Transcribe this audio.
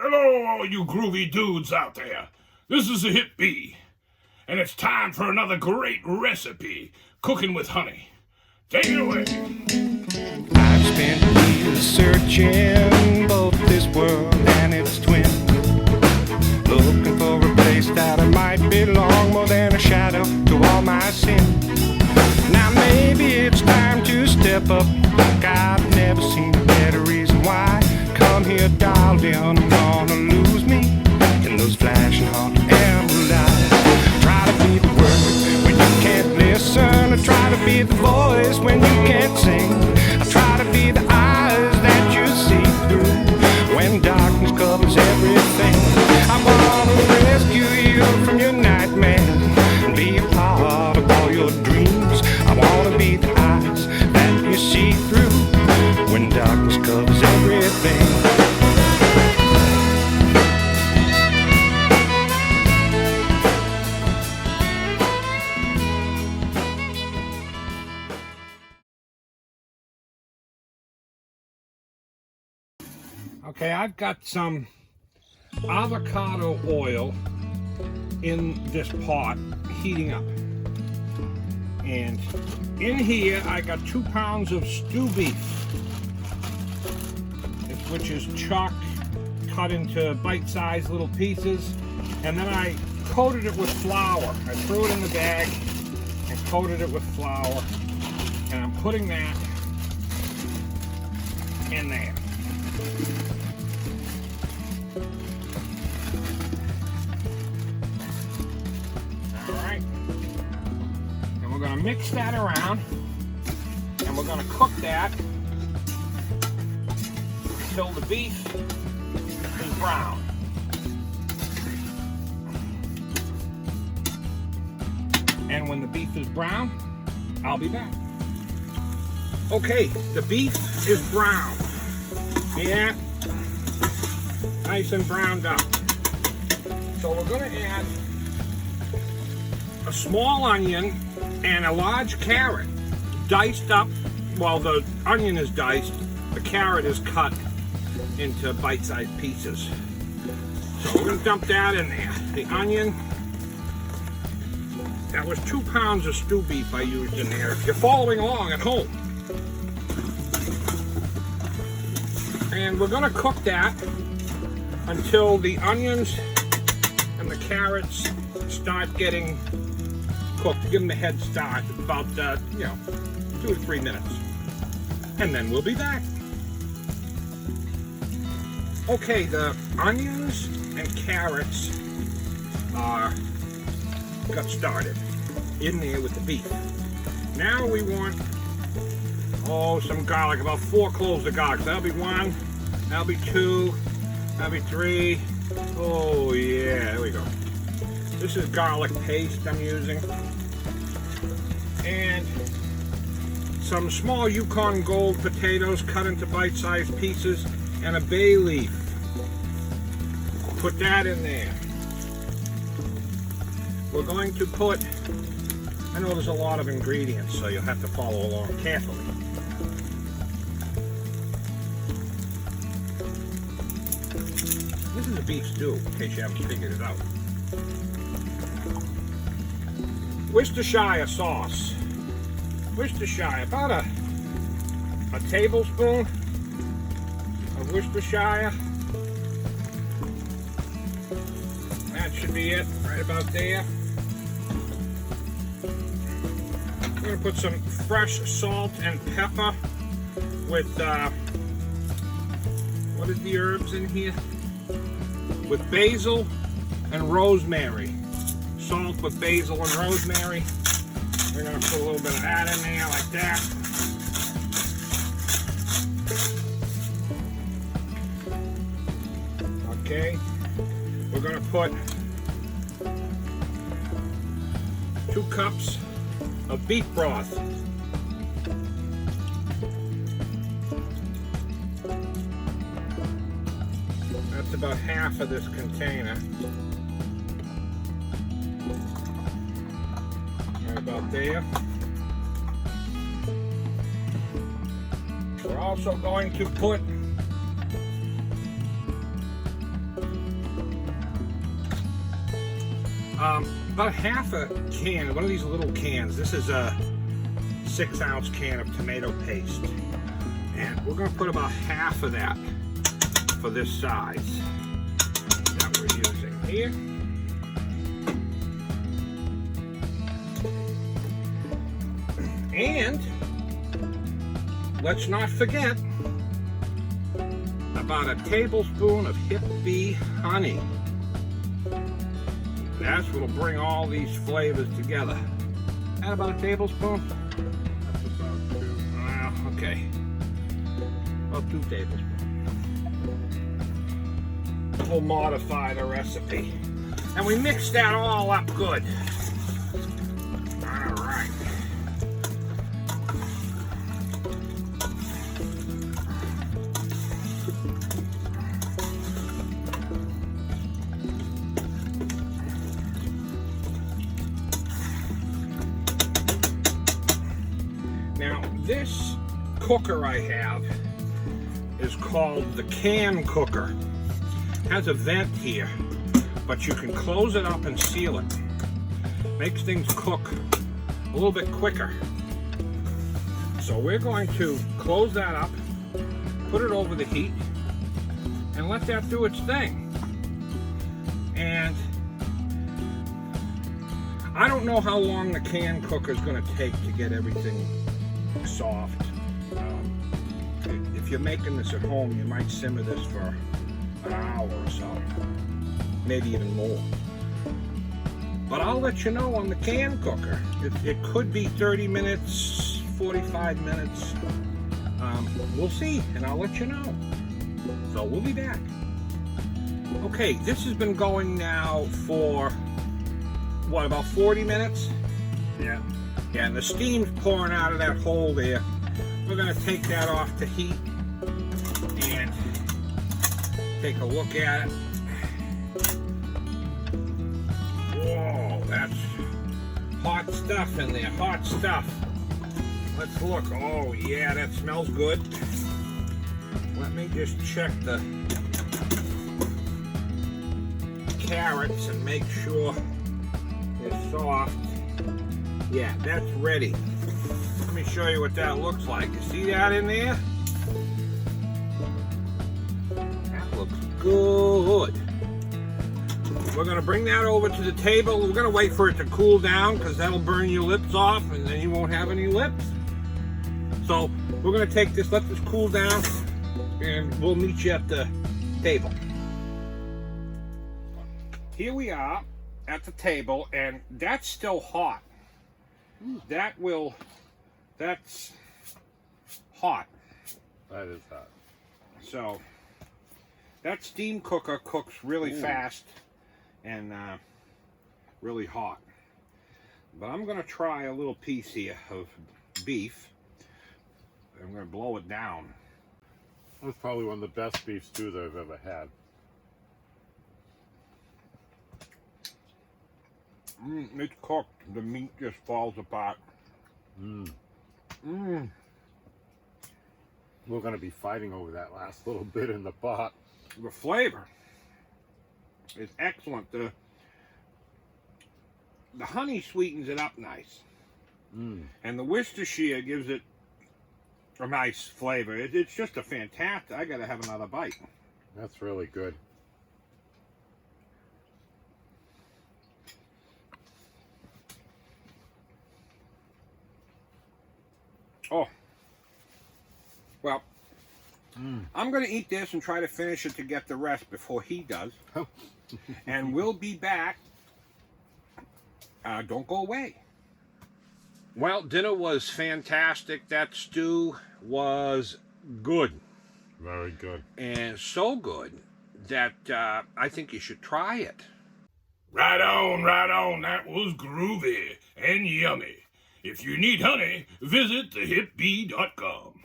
Hello, all you groovy dudes out there. This is a Hit B, and it's time for another great recipe, cooking with honey. Take it away. I've spent years searching both this world and its twin, looking for a place that I might belong more than a shadow to all my sin. Now maybe it's time to step up like I've never seen a better reason why. Come here, darling, I'm gonna lose me in those flashing hot amber lights. Try to be the word when you can't listen. I try to be the voice when you can't sing. I try to be the eyes that you see through when darkness covers everything. I wanna rescue you from your nightmares and be a part of all your dreams. I wanna be the eyes that you see through when darkness covers everything. Okay, I've got some avocado oil in this pot heating up. And in here I got 2 pounds of stew beef, which is chuck cut into bite-sized little pieces. And then I coated it with flour. I threw it in the bag and coated it with flour. And I'm putting that in there. Alright. And we're going to mix that around. And we're going to cook that until the beef is brown. And when the beef is brown, I'll be back. Okay, the beef is brown. Yeah, nice and browned up. So we're going to add a small onion and a large carrot, diced up. While the onion is diced, the carrot is cut into bite-sized pieces. So we're going to dump that in there. The onion, that was 2 pounds of stew beef I used in there, if you're following along at home. And we're going to cook that until the onions and the carrots start getting cooked. Give them a head start, about 2 to 3 minutes. And then we'll be back. Okay, the onions and carrots are got started in there with the beef. Now we want some garlic, about 4 cloves of garlic. That'll be 1, that'll be 2, that'll be 3. Oh yeah, there we go. This is garlic paste I'm using. And some small Yukon Gold potatoes cut into bite-sized pieces, and a bay leaf. Put that in there. We're going to put, I know there's a lot of ingredients, so you'll have to follow along carefully. This is a beef stew, in case you haven't figured it out. Worcestershire sauce. Worcestershire, about a tablespoon of Worcestershire. That should be it, right about there. I'm going to put some fresh salt and pepper with, what are the herbs in here? With basil and rosemary. Salt with basil and rosemary. We're going to put a little bit of that in there, like that. Okay. We're going to put 2 cups of beef broth. That's about half of this container. Right about there. We're also going to put About half a can, one of these little cans. This is a 6-ounce can of tomato paste. And we're gonna put about half of that for this size that we're using here. And let's not forget about a tablespoon of Hip Bee honey. That's what'll bring all these flavors together. Add about a tablespoon? That's about 2. Well, okay. About 2 tablespoons. We'll modify the recipe. And we mix that all up good. All right. Now, this cooker I have is called the can cooker. It has a vent here, but you can close it up and seal it. Makes things cook a little bit quicker. So we're going to close that up, put it over the heat, and let that do its thing. And I don't know how long the can cooker is going to take to get everything soft. If you're making this at home, you might simmer this for an hour or so, maybe even more. But I'll let you know on the can cooker. It could be 30 minutes, 45 minutes. We'll see, and I'll let you know. So we'll be back. Okay, this has been going now for, what, about 40 minutes? Yeah. Yeah, and the steam's pouring out of that hole there. We're gonna take that off to heat and take a look at it. Whoa, that's hot stuff in there, hot stuff. Let's look. Oh yeah, that smells good. Let me just check the carrots and make sure they're soft. Yeah, that's ready. Let me show you what that looks like. You see that in there? That looks good. We're gonna bring that over to the table. We're gonna wait for it to cool down because that'll burn your lips off and then you won't have any lips. So we're gonna take this, let this cool down, and we'll meet you at the table. Here we are at the table, and that's still hot. That's hot. That is hot. So that steam cooker cooks really fast and really hot. But I'm gonna try a little piece here of beef. I'm gonna blow it down. That's probably one of the best beef stews I've ever had. It's cooked. The meat just falls apart. We're going to be fighting over that last little bit in the pot. The flavor is excellent. The honey sweetens it up nice. And the Worcestershire gives it a nice flavor. It's just a fantastic. I got to have another bite. That's really good. Oh, well, I'm going to eat this and try to finish it to get the rest before he does. And we'll be back. Don't go away. Well, dinner was fantastic. That stew was good. Very good. And so good that I think you should try it. Right on, right on. That was groovy and yummy. If you need honey, visit thehipbee.com.